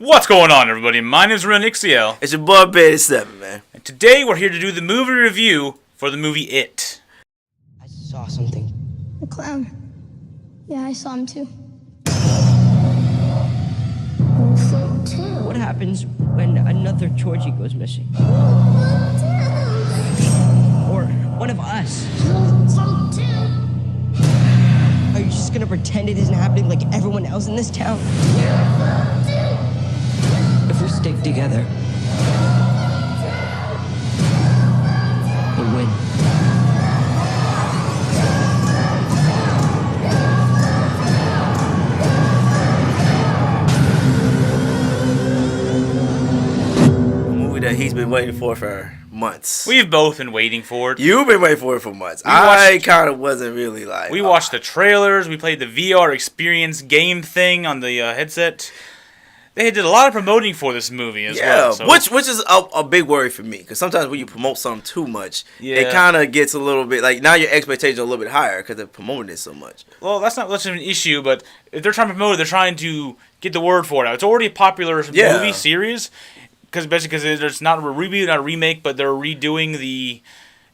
What's going on, everybody? My name is Renixiel. It's your boy Betty 7, man. And today we're here to do the movie review for the movie It. I saw something. A clown. Yeah, I saw him too. Float too. What happens when another Georgie goes missing? Or one of us? Float too. Are you just gonna pretend it isn't happening like everyone else in this town? If we stick together, we'll win. A movie that he's been waiting for months. We've both been waiting for it. You've been waiting for it for months. I kind of wasn't really like... We watched the trailers. We played the VR experience game thing on the headset. They did a lot of promoting for this movie as well. So. which is a big worry for me. Because sometimes when you promote something too much, it kind of gets a little bit... Like, now your expectations are a little bit higher because they're promoting it so much. Well, that's not much of an issue, but if they're trying to promote it, they're trying to get the word for it out. It's already a popular movie series. Because it's not a reboot, not a remake, but they're redoing the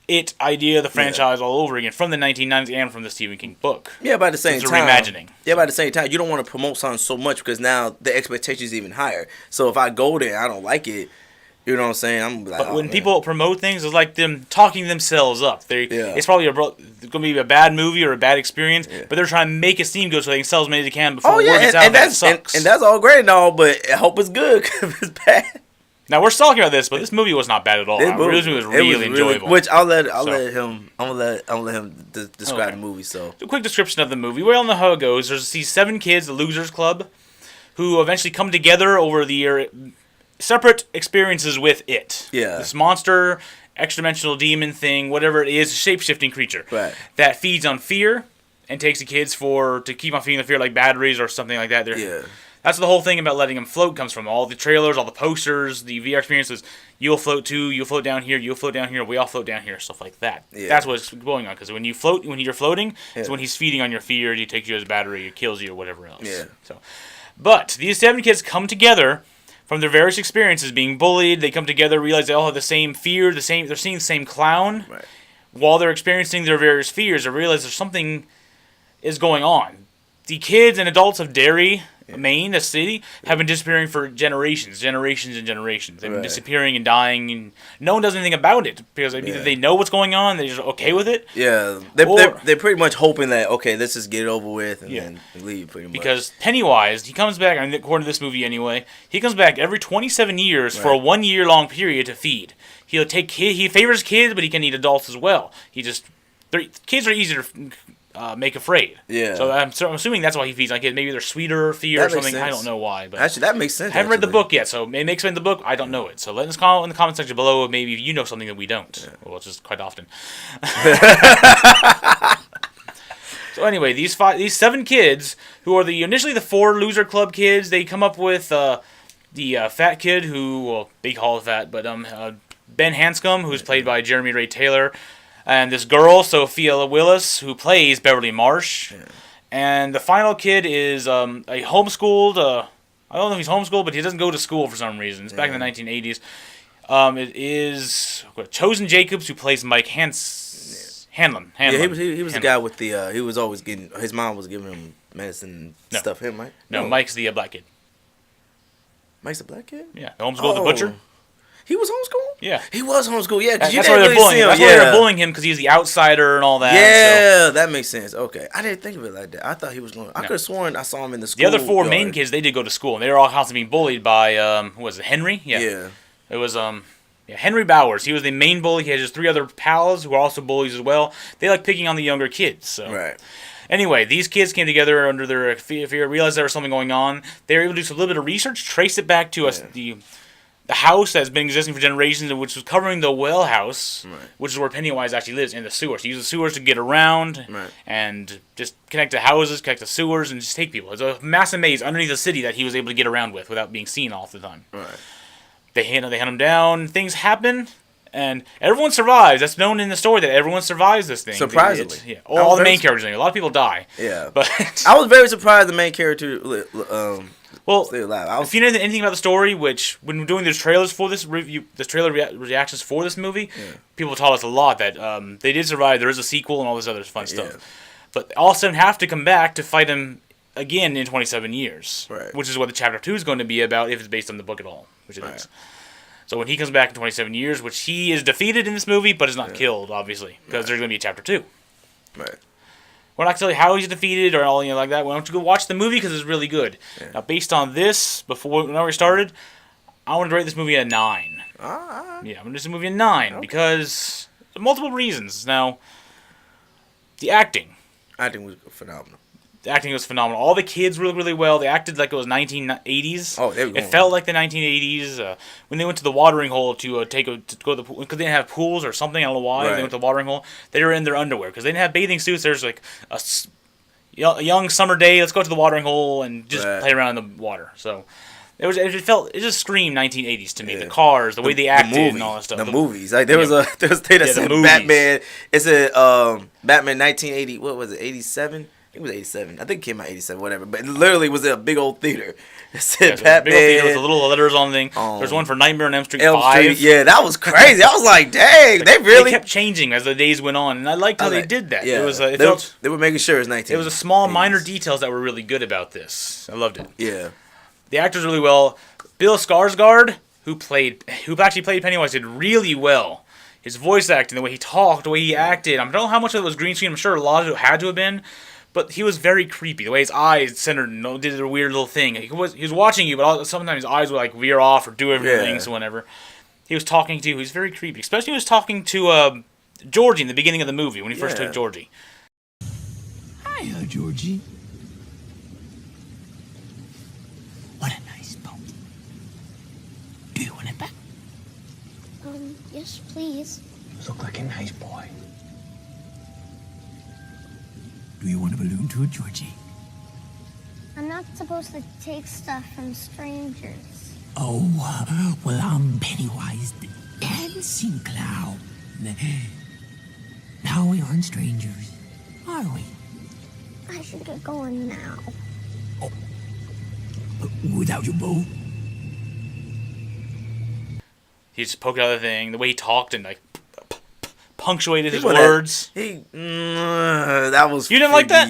It idea, the franchise all over again from the 1990s and from the Stephen King book. Yeah, but at the same time, reimagining. Yeah, but at the same time, you don't want to promote something so much because now the expectation is even higher. So if I go there and I don't like it, you know what I'm saying? I'm like, but when people promote things, it's like them talking themselves up. It's probably going to be a bad movie or a bad experience, but they're trying to make it seem good so they can sell as many as they can before word gets out that it sucks. And that's all great and all, but I hope it's good because if it's bad. Now we're talking about this, but this movie was not bad at all. This movie was really enjoyable. Which I'll let him describe the movie. So a quick description of the movie. We all know how it goes. There's these 7 kids, the Losers Club, who eventually come together over the separate experiences with it. Yeah. This monster, extra-dimensional demon thing, whatever it is, shape-shifting creature that feeds on fear and takes the kids to keep on feeding the fear like batteries or something like that. That's the whole thing about letting them float comes from. All the trailers, all the posters, the VR experiences. You'll float too. You'll float down here. You'll float down here. We all float down here. Stuff like that. Yeah. That's what's going on. Because when you're floating, it's when he's feeding on your fear. He takes you as a battery. He kills you or whatever else. Yeah. But these 7 kids come together from their various experiences, being bullied. They come together, realize they all have the same fear. They're seeing the same clown. Right. While they're experiencing their various fears, they realize there's something is going on. The kids and adults of Derry, Maine, the city, have been disappearing for generations. They've been disappearing and dying, and no one does anything about it because either they know what's going on, they're just okay with it. Yeah, they're pretty much hoping that let's just get it over with and then leave. Pretty much because Pennywise, he comes back. According to this movie, anyway, he comes back every 27 years for a 1-year-long period to feed. He favors kids, but he can eat adults as well. Kids are easier to make afraid. Yeah. So I'm assuming that's why he feeds on kids. Maybe they're sweeter, fear, or something. I don't know why. But actually, that makes sense. I haven't read the book yet, so it makes sense in the book. I don't know it. So let us comment in the comment section below. Maybe you know something that we don't. Yeah. Well, it's just quite often. So anyway, these 7 kids who are initially the 4 Loser Club kids. They come up with the fat kid they call it fat, but Ben Hanscom, who's played by Jeremy Ray Taylor. And this girl, Sophia Willis, who plays Beverly Marsh. Yeah. And the final kid is a homeschooled... I don't know if he's homeschooled, but he doesn't go to school for some reason. It's back in the 1980s. It is Chosen Jacobs, who plays Mike Hanlon. Yeah, he was the guy with the... he was always getting... His mom was giving him medicine and stuff. Him, right? No, Mike's the black kid. Mike's the black kid? Yeah, the homeschooled the butcher. He was homeschooled? Yeah. He was homeschooled, yeah. That's why they're bullying him. That's why they're bullying him, because he's the outsider and all that. Yeah, that makes sense. Okay. I didn't think of it like that. I thought he was going... I could have sworn I saw him in the school. The other 4 main kids, they did go to school, and they were all constantly being bullied by, who was it, Henry? Yeah. It was, Henry Bowers. He was the main bully. He had his 3 other pals who were also bullies as well. They like picking on the younger kids, so... Right. Anyway, these kids came together under their fear, realized there was something going on. They were able to do a little bit of research, trace it back to the house that's been existing for generations, which was covering the well house, which is where Pennywise actually lives, in the sewers. He uses the sewers to get around and just connect to houses, connect to sewers, and just take people. It's a massive maze underneath the city that he was able to get around with without being seen all the time. Right. They hunt him down. Things happen. And everyone survives. That's known in the story that everyone survives this thing. Surprisingly. Yeah. All the main characters. A lot of people die. Yeah. But I was very surprised the main character Well, Stay alive. if you know anything about the story, which when we're doing these trailers for this review, the trailer reactions for this movie, people taught us a lot that they did survive. There is a sequel and all this other fun stuff. But all 7 have to come back to fight him again in 27 years. Right. Which is what the chapter 2 is going to be about if it's based on the book at all, which it is. So when he comes back in 27 years, which he is defeated in this movie, but is not killed, obviously, because there's going to be a chapter 2. Right. We're not going to tell you how he's defeated or all like that. Why don't you go watch the movie because it's really good. Yeah. Now, based on this, when we started, I want to rate this movie a 9. Yeah, I'm going to do this movie a 9 because multiple reasons. Now, the acting. Acting was phenomenal. The acting was phenomenal. All the kids really, really well. They acted like it was 1980s. Oh, they were going. It felt like the 1980s. When they went to the watering hole to go to the pool, because they didn't have pools or something. I don't know why. They went to the watering hole. They were in their underwear because they didn't have bathing suits. There's like a young summer day. Let's go to the watering hole and just play around in the water. So it just screamed 1980s to me. The cars, the way they acted, and all that stuff. The movies, like there was a thing that said Batman. It said Batman 1980. What was it? 87. It was 87. I think it came out 87, whatever. But it literally was in a big old theater. It said Batman. Big old theater with the little letters on the thing. There's one for Nightmare on Elm Street 5. Street, yeah, that was crazy. I was like, dang, they really... They kept changing as the days went on, and I liked how they did that. Yeah, it was, they were making sure it's 19. It was a small, minor details that were really good about this. I loved it. Yeah. The actors really well. Bill Skarsgård, who actually played Pennywise, did really well. His voice acting, the way he talked, the way he acted. I don't know how much of it was green screen. I'm sure a lot of it had to have been. But he was very creepy. The way his eyes centered and did a weird little thing. He was watching you, but sometimes his eyes would like veer off or do everything. So whenever he was talking to you, he was very creepy. Especially when he was talking to Georgie in the beginning of the movie when he first took Georgie. Hiya, Georgie. What a nice boat. Do you want it back? Yes, please. You look like a nice boy. Do you want a balloon too, Georgie? I'm not supposed to take stuff from strangers. Oh, well, I'm Pennywise the Dancing Clown. Now we aren't strangers, are we? I should get going now. Oh, without your boat? He just poked out the thing. The way he talked and like punctuated his words. That was. You didn't freaky. like that?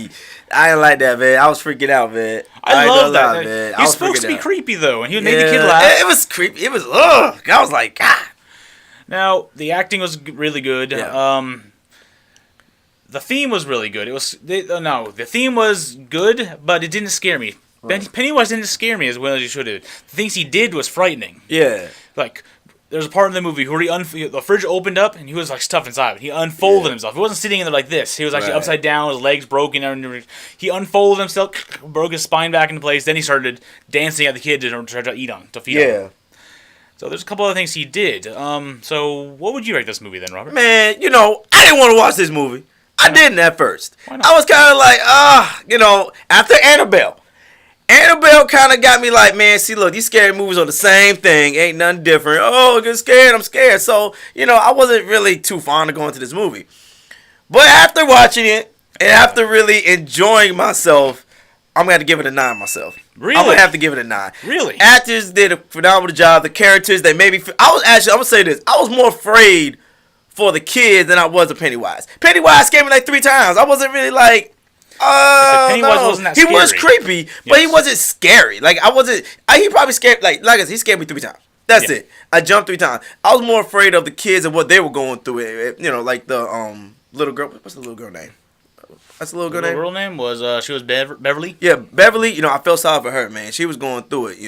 I didn't like that, man. I was freaking out, man. I love that. Man. He's supposed to be creepy though, and he would make the kid laugh. It was creepy. It was ugh. I was like, ah. Now the acting was really good. Yeah. The theme was really good. The theme was good, but it didn't scare me. Right. Pennywise didn't scare me as well as he should have. The things he did was frightening. Yeah. Like, there's a part in the movie where the fridge opened up and he was like stuff inside it. He unfolded himself. He wasn't sitting in there like this. He was actually upside down, his legs broken. He unfolded himself, broke his spine back into place. Then he started dancing at the kid to try to feed on. Yeah. So there's a couple other things he did. So what would you rate this movie then, Robert? Man, I didn't want to watch this movie. I didn't at first. Why not? I was kind of like, after Annabelle. Annabelle kind of got me like, man, see, look, these scary movies are the same thing. Ain't nothing different. Oh, get scared. I'm scared. So, I wasn't really too fond of going to this movie. But after watching it and after really enjoying myself, I'm going to have to give it a 9 myself. Really? I'm going to have to give it a 9. Really? Actors did a phenomenal job. The characters, they made me feel... I'm going to say this. I was more afraid for the kids than I was of Pennywise. Pennywise scared me like 3 times. I wasn't really like... Pennywise wasn't that scary. He was creepy, but he wasn't scary. Like, I wasn't... he probably scared... Like I said, he scared me 3 times. That's it. I jumped 3 times. I was more afraid of the kids and what they were going through. Like the little girl... What's the little girl name? That's the little girl name? The girl name was... she was Beverly? Yeah, Beverly. I felt sorry for her, man. She was going through it,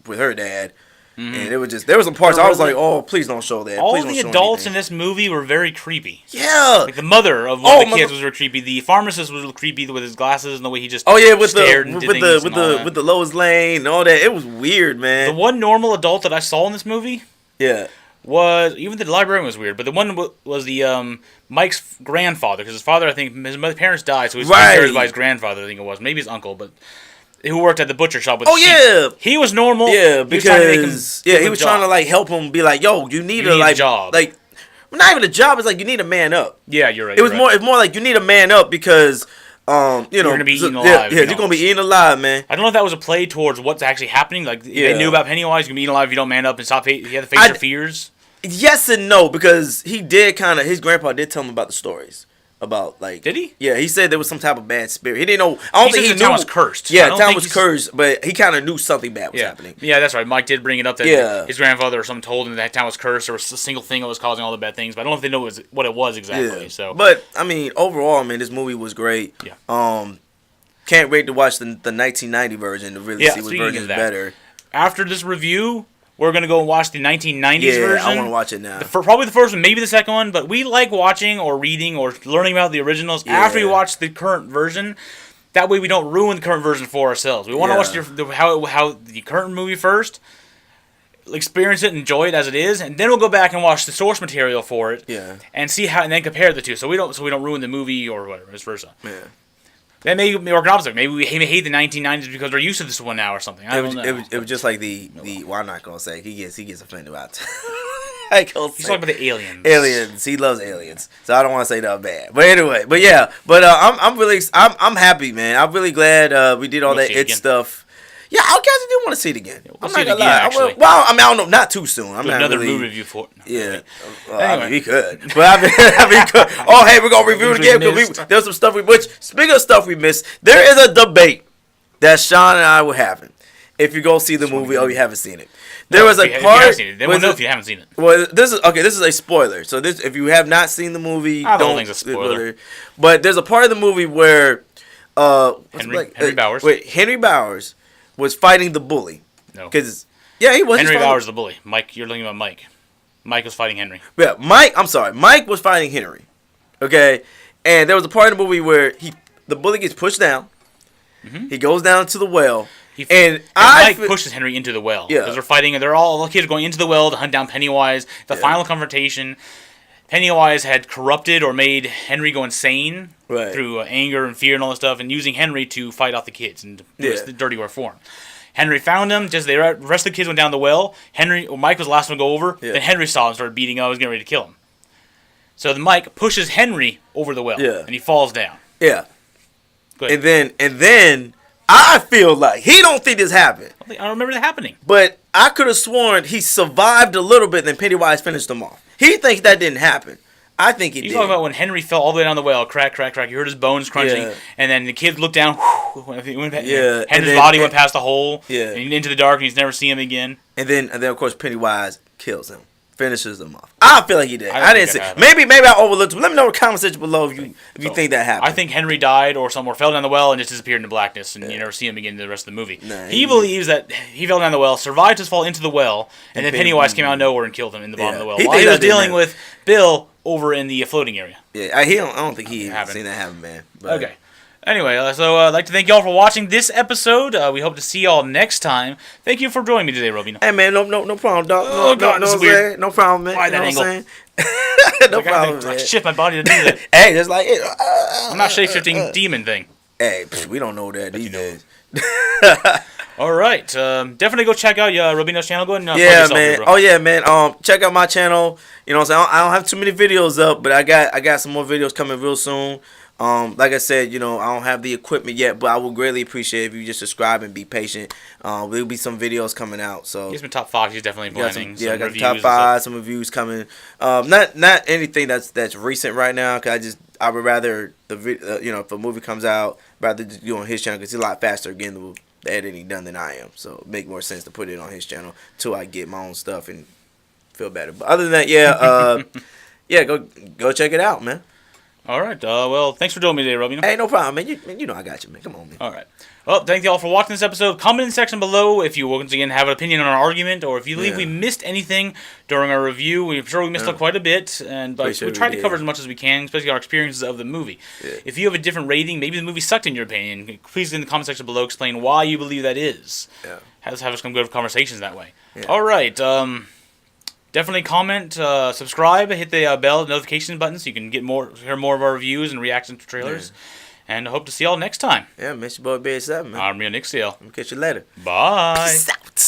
with her dad. Mm-hmm. And it was just... There were some parts I was like, oh, please don't show that. All please the don't adults show in this movie were very creepy. Yeah. Like the mother of one of the kids was very creepy. The pharmacist was creepy with his glasses and the way he just stared and did things with the Lois Lane and all that. It was weird, man. The one normal adult that I saw in this movie... Yeah. Was even the librarian was weird, but the one was the Mike's grandfather, because his father, I think, his parents died, so he was inherited by his grandfather, I think it was, maybe his uncle, but who worked at the butcher shop with sheep. He was normal. Yeah, because he was trying to like help him be like, yo, you need a job. Like, not even a job. It's like you need a man up. Yeah, you're right. It's more like you need a man up because You're gonna be eaten alive. Yeah, you're gonna be eaten alive, man. I don't know if that was a play towards what's actually happening. Like they knew about Pennywise, you're gonna be eaten alive if you don't man up and stop. You have to face your fears. Yes and no, because he did his grandpa did tell him about the stories. About like, did he? Yeah, he said there was some type of bad spirit. He didn't know. I don't think he knew. The town was cursed. Yeah, the town was cursed, but he kind of knew something bad was happening. Yeah, that's right. Mike did bring it up that his grandfather or someone told him that town was cursed. There was a single thing that was causing all the bad things, but I don't know if they know what it was exactly. Yeah. So, but I mean, overall, man, this movie was great. Yeah. Can't wait to watch the 1990 version to really see what version is better. After this review, we're going to go and watch the 1990s version. Yeah, I want to watch it now. Probably the first one, maybe the second one, but we like watching or reading or learning about the originals after we watch the current version. That way we don't ruin the current version for ourselves. We want to watch how the current movie first, experience it, enjoy it as it is, and then we'll go back and watch the source material for it. Yeah. And see how, and then compare the two, so we don't ruin the movie or whatever, vice versa. Yeah. That may work opposite. Maybe we hate the 1990s because we're used to this one now or something. I don't know. It was just like the well, I'm not gonna say he gets offended about. He's talking about the aliens. Aliens. He loves aliens, so I don't want to say nothing bad. But anyway, I'm happy, man. I'm really glad we did all that stuff. Yeah, I guess I do want to see it again. Yeah, I'm not gonna lie. Well, I mean, I don't know, not too soon. I'm not another really, movie review for it. No, yeah, anyway. I mean, we could. But I mean, oh, hey, we're gonna review it again because there's some stuff which, speaking of stuff we missed, there is a debate that Sean and I were having. If you go see the movie, you haven't seen it. There was a part. They won't know if you haven't seen it. Well, this is a spoiler. So if you have not seen the movie, don't think it's a spoiler. But there's a part of the movie where Henry Bowers. Henry Bowers was fighting the bully. No. Because he was Henry Bowers the bully. Mike, you're looking about Mike. Mike was fighting Henry. Yeah, Mike was fighting Henry. Okay? And there was a part of the movie where the bully gets pushed down. Mm-hmm. He goes down to the well. And Mike pushes Henry into the well. Yeah. Because they're fighting, and all the kids are going into the well to hunt down Pennywise. The final confrontation, Pennywise had corrupted or made Henry go insane through anger and fear and all this stuff, and using Henry to fight off the kids and the dirty war form. Henry found him. The rest of the kids went down the well. Mike was the last one to go over. Yeah. Then Henry saw him, started beating him. I was getting ready to kill him. So then Mike pushes Henry over the well, and he falls down. Yeah. And then I feel like he don't think this happened. I don't remember that happening. But I could have sworn he survived a little bit, and then Pennywise finished him off. He thinks that didn't happen. I think he did. You're talking about when Henry fell all the way down the well, crack, crack, crack. You heard his bones crunching, and then the kids looked down. Henry's body went past the hole, and into the dark, and he's never seen him again. And then of course Pennywise kills him, finishes him off. I feel like he did. I didn't see. Maybe I overlooked him. Let me know in the comment section below if you think that happened. I think Henry died or fell down the well and just disappeared into blackness, and you never see him again in the rest of the movie. Nah, he believes that he fell down the well, survived his fall into the well, and then Pennywise came out of nowhere and killed him in the bottom of the well while he was dealing with Bill over in the floating area. Yeah, I don't think he even seen that happen, man. But. Okay. Anyway, so I'd like to thank y'all for watching this episode. We hope to see y'all next time. Thank you for joining me today, Robino. Hey, man, no problem, dog. Oh, God, this is weird. No problem, man. Why that angle? No problem, man. I shift my body to do that. Hey, just like it. I'm not shape-shifting demon thing. Hey, we don't know that these days. All right, definitely go check out Robino's channel. Go ahead and man. Here, oh yeah, man. Check out my channel. You know what I'm saying? I don't have too many videos up, but I got some more videos coming real soon. Like I said, I don't have the equipment yet, but I would greatly appreciate if you just subscribe and be patient. There'll be some videos coming out. So he's been top 5. He's definitely planning. I got top 5, some reviews coming. Not anything that's recent right now. Cause I would rather if a movie comes out, rather do on his channel because he's a lot faster getting the editing done than I am. So it make more sense to put it on his channel till I get my own stuff and feel better. But other than that, go check it out, man. All right. Well, thanks for joining me today, Robino. Hey, no problem, man. You know I got you, man. Come on, man. All right. Well, thank you all for watching this episode. Comment in the section below if you once again have an opinion on our argument, or if you believe we missed anything during our review. We're sure we missed quite a bit, but we tried to cover as much as we can, especially our experiences of the movie. Yeah. If you have a different rating, maybe the movie sucked in your opinion, please in the comment section below explain why you believe that is. Yeah. Let's have some good conversations that way. Yeah. All right. Definitely comment, subscribe, hit the bell notification button so you can hear more of our reviews and reactions to trailers. Yeah. And I hope to see y'all next time. Yeah, miss your boy B7, man. I'm your Nick Steele. I'll catch you later. Bye. Peace out.